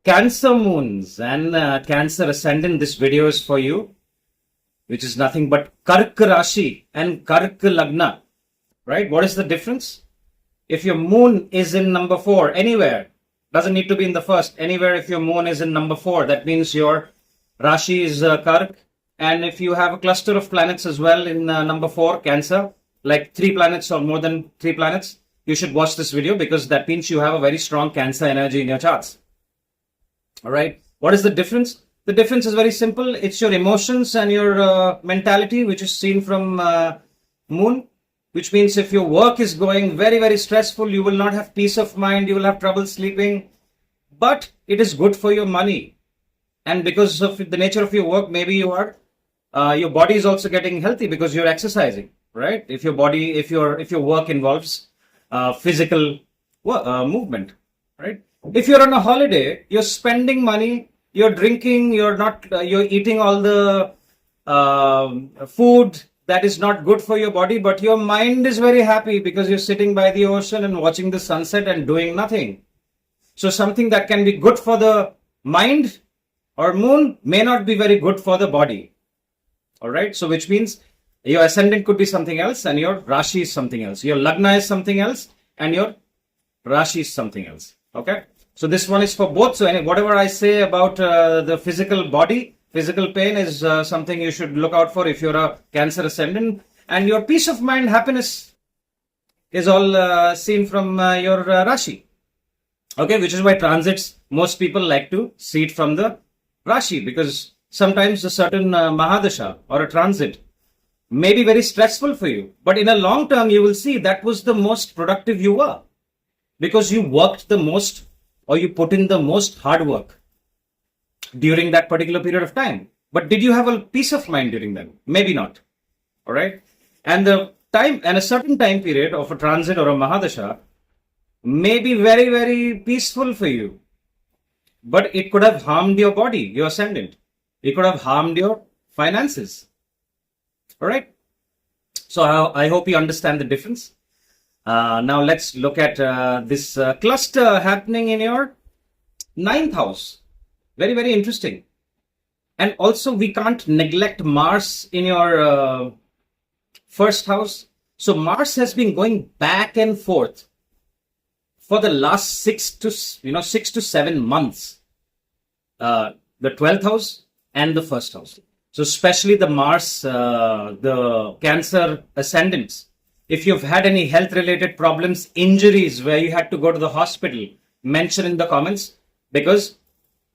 Cancer moons and Cancer Ascendant, this video is for you, which is nothing but Kark Rashi and Kark Lagna, right? What is the difference? If your moon is in number 4, anywhere, doesn't need to be in the first, anywhere if your moon is in number 4, that means your Rashi is Kark. And if you have a cluster of planets as well in number 4, Cancer, like 3 planets or more than 3 planets, you should watch this video because that means you have a very strong Cancer energy in your charts. All right. What is the difference? The difference is very simple. It's your emotions and your mentality, which is seen from moon, which means if your work is going very, very stressful, you will not have peace of mind. You will have trouble sleeping, but it is good for your money. And because of the nature of your work, maybe you are, your body is also getting healthy because you're exercising, right? If your body, if your work involves physical movement, right? If you're on a holiday, you're spending money, you're drinking, you're eating all the food that is not good for your body, but your mind is very happy because you're sitting by the ocean and watching the sunset and doing nothing. So something that can be good for the mind or moon may not be very good for the body. All right. So which means your ascendant could be something else and your Rashi is something else. Your Lagna is something else and your Rashi is something else. Okay. So this one is for both. So whatever I say about the physical body, physical pain is something you should look out for if you're a Cancer ascendant. And your peace of mind, happiness is all seen from your Rashi. Okay. Which is why transits, most people like to see it from the Rashi because sometimes a certain Mahadasha or a transit may be very stressful for you. But in a long term, you will see that was the most productive you were because you worked the most or you put in the most hard work during that particular period of time. But did you have a peace of mind during that? Maybe not. All right. And the time and a certain time period of a transit or a Mahadasha may be very, very peaceful for you. But it could have harmed your body, your ascendant. It could have harmed your finances. All right. So I hope you understand the difference. Now let's look at this cluster happening in your 9th house. Very, very interesting. And also we can't neglect Mars in your 1st house. So Mars has been going back and forth for the last 6 to 7 months. The 12th house and the 1st house. So especially the Mars, the Cancer ascendants. If you've had any health related problems, injuries where you had to go to the hospital, mention in the comments because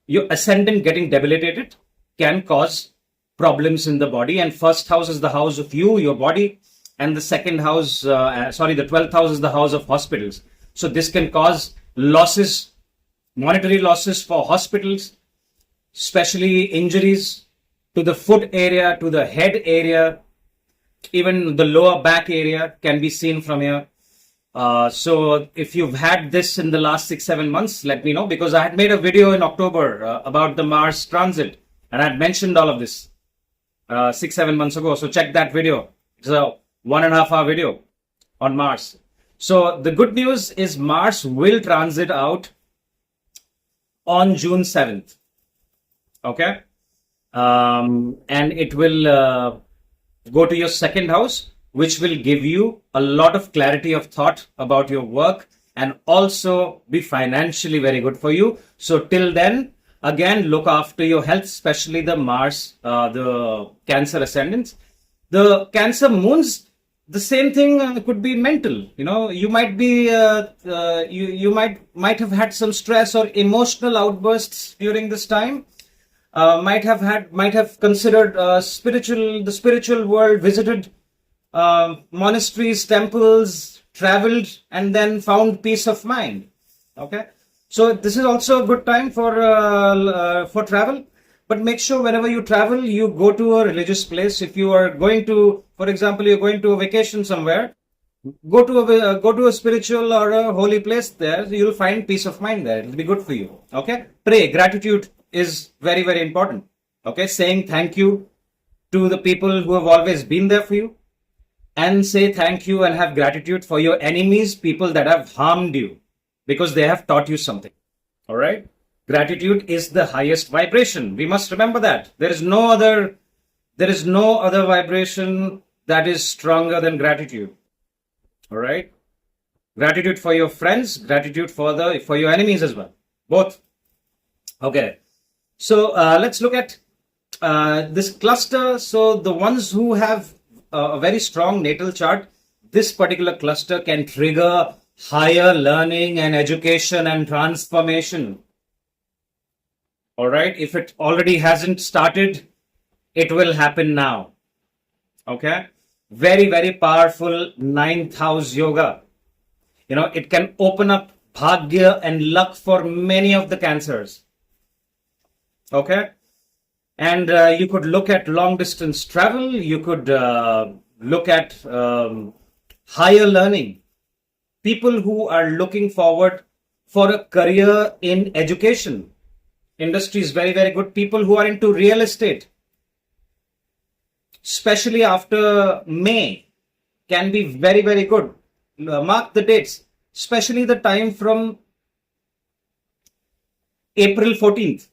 your ascendant getting debilitated can cause problems in the body. And 1st house is the house of you, your body. And the 2nd house, the 12th house is the house of hospitals. So this can cause losses, monetary losses for hospitals, especially injuries to the foot area, to the head area, even the lower back area can be seen from here. So if you've had this in the last 6-7 months, let me know because I had made a video in October about the Mars transit and I had mentioned all of this 6-7 months ago. So check that video. It's a 1.5 hour video on Mars. So the good news is Mars will transit out on June 7th. Okay. And it will go to your 2nd house, which will give you a lot of clarity of thought about your work and also be financially very good for you. So till then, again, look after your health, especially the Mars, the Cancer ascendants. The Cancer moons, the same thing could be mental. You might be, you might have had some stress or emotional outbursts during this time. Might have considered the spiritual world, visited monasteries, temples, traveled, and then found peace of mind. Okay, so this is also a good time for travel. But make sure whenever you travel, you go to a religious place. If you are going to, for example, you're going to a vacation somewhere, go to a spiritual or a holy place. There, you'll find peace of mind there. It'll be good for you. Okay, pray. Gratitude is very, very important. Okay, saying thank you to the people who have always been there for you and say thank you and have gratitude for your enemies, people that have harmed you because they have taught you something. All right. Gratitude is the highest vibration. We must remember that. There is no other vibration that is stronger than gratitude. All right? Gratitude for your friends, gratitude for your enemies as well. Both. Okay. So let's look at this cluster. So the ones who have a very strong natal chart, this particular cluster can trigger higher learning and education and transformation. All right. If it already hasn't started, it will happen now. Okay. Very, very powerful ninth house yoga. It can open up bhagya and luck for many of the cancers. Okay. And you could look at long distance travel. You could look at higher learning. People who are looking forward for a career in education industry is very, very good. People who are into real estate, especially after May, can be very, very good. Mark the dates, especially the time from April 14th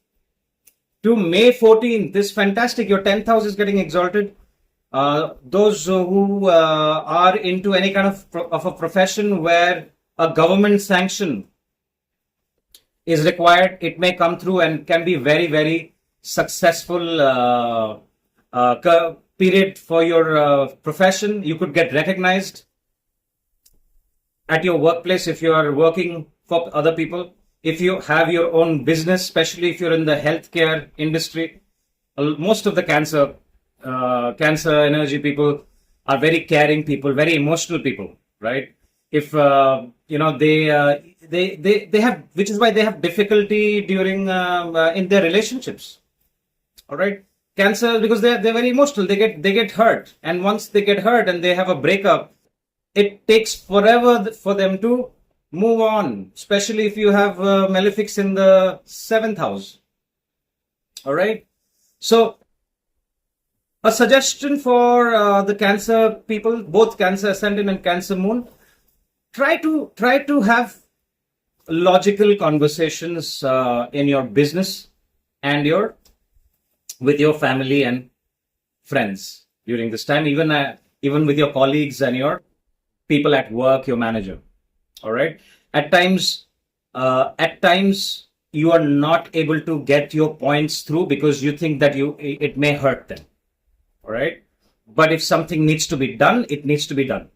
to May 14th is fantastic. Your 10th house is getting exalted. Those who are into any kind of a profession where a government sanction is required, it may come through and can be very, very successful period for your profession. You could get recognized at your workplace if you are working for other people. If you have your own business, especially if you're in the healthcare industry, most of the cancer energy people are very caring people, very emotional people, right? If they have, which is why they have difficulty during in their relationships. All right, Cancer, because they're very emotional. They get hurt, and once they get hurt and they have a breakup, it takes forever for them to move on. Especially if you have malefics in the 7th house. All right, so a suggestion for the Cancer people, both Cancer Ascendant and Cancer Moon. Try to have logical conversations in your business and with your family and friends during this time, even with your colleagues and your people at work, your manager. All right. At times you are not able to get your points through because you think that it may hurt them. All right. But if something needs to be done, it needs to be done.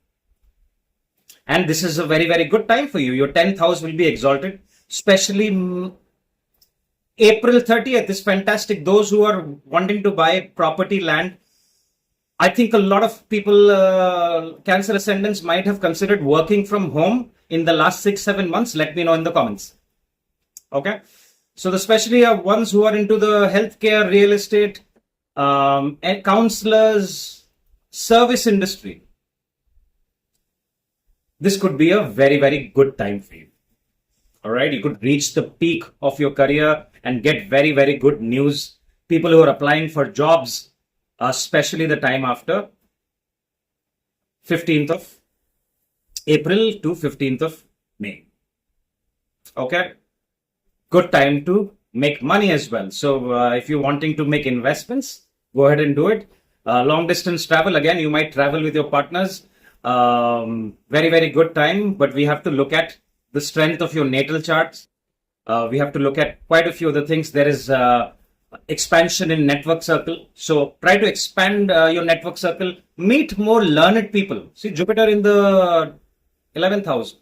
And this is a very, very good time for you. Your 10th house will be exalted, especially April 30th is fantastic. Those who are wanting to buy property, land, I think a lot of people, Cancer Ascendants, might have considered working from home in the last 6-7 months. Let me know in the comments. Okay. So especially ones who are into the healthcare, real estate, and counselors, service industry. This could be a very, very good time for you. All right. You could reach the peak of your career and get very, very good news. People who are applying for jobs, especially the time after 15th of April to 15th of May. Okay. Good time to make money as well. So if you're wanting to make investments, go ahead and do it. Long distance travel, again, you might travel with your partners. Very, very good time, but we have to look at the strength of your natal charts. We have to look at quite a few other things. There is expansion in network circle. So try to expand your network circle. Meet more learned people. See, Jupiter in the 11th house.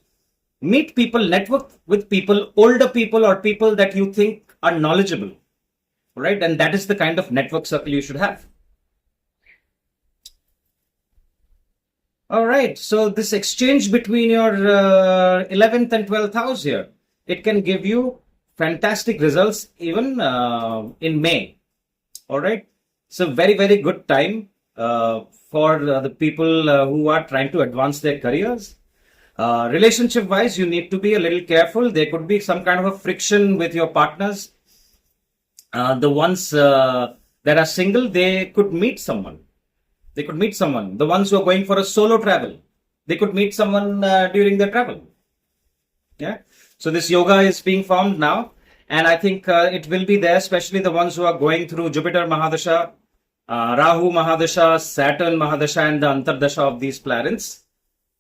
Meet people, network with people, older people or people that you think are knowledgeable. Right? And that is the kind of network circle you should have. All right, so this exchange between your 11th and 12th house here, it can give you fantastic results even in May. All right, so very, very good time for the people who are trying to advance their careers. Relationship wise, you need to be a little careful. There could be some kind of a friction with your partners. The ones that are single, they could meet someone. The ones who are going for a solo travel, they could meet someone during their travel. Yeah. So this yoga is being formed now. And I think it will be there, especially the ones who are going through Jupiter Mahadasha, Rahu Mahadasha, Saturn Mahadasha, and the Antardasha of these planets.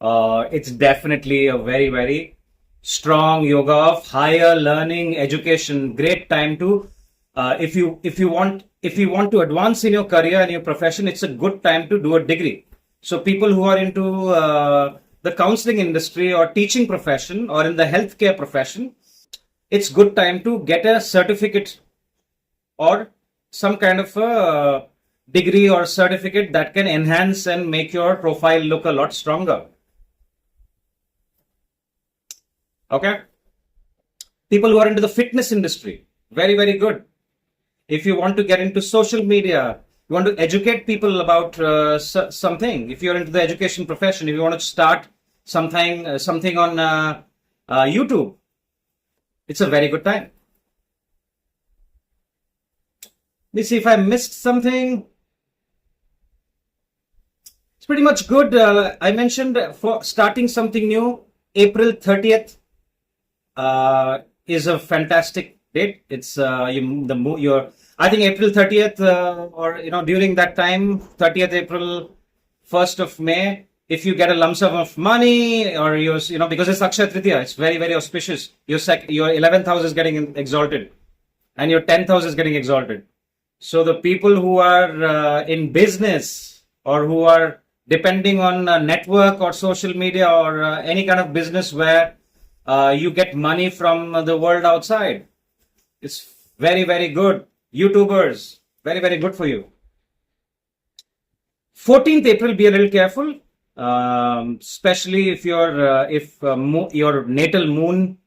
It's definitely a very, very strong yoga of higher learning, education. Great time to, if you want to advance in your career and your profession, it's a good time to do a degree. So people who are into the counseling industry or teaching profession or in the healthcare profession, it's good time to get a certificate or some kind of a degree or certificate that can enhance and make your profile look a lot stronger. Okay? People who are into the fitness industry, very, very good. If you want to get into social media, you want to educate people about something. If you're into the education profession, if you want to start something on YouTube, it's a very good time. Let me see if I missed something. It's pretty much good. I mentioned for starting something new, April 30th is a fantastic date. It's I think April 30th or during that time, 30th April, 1st of May, if you get a lump sum of money or because it's Akshaya Tritiya, it's very, very auspicious. Your 11th house is getting exalted and your 10th house is getting exalted. So the people who are in business or who are depending on network or social media or any kind of business where you get money from the world outside, it's very, very good. YouTubers, very, very good for you. 14th April, be a little careful, especially if your natal moon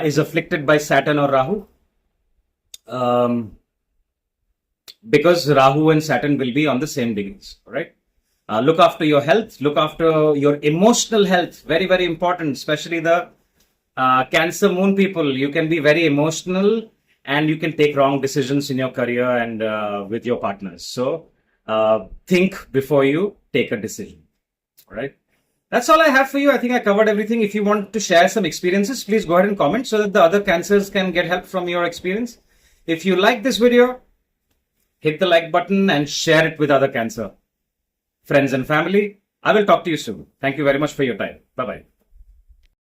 is afflicted by Saturn or Rahu, because Rahu and Saturn will be on the same degrees. All right. Look after your health. Look after your emotional health. Very, very important, especially the Cancer moon people. You can be very emotional and you can take wrong decisions in your career and with your partners. So think before you take a decision. All right. That's all I have for you. I think I covered everything. If you want to share some experiences, please go ahead and comment so that the other Cancers can get help from your experience. If you like this video, hit the like button and share it with other Cancer friends and family. I will talk to you soon. Thank you very much for your time. Bye-bye.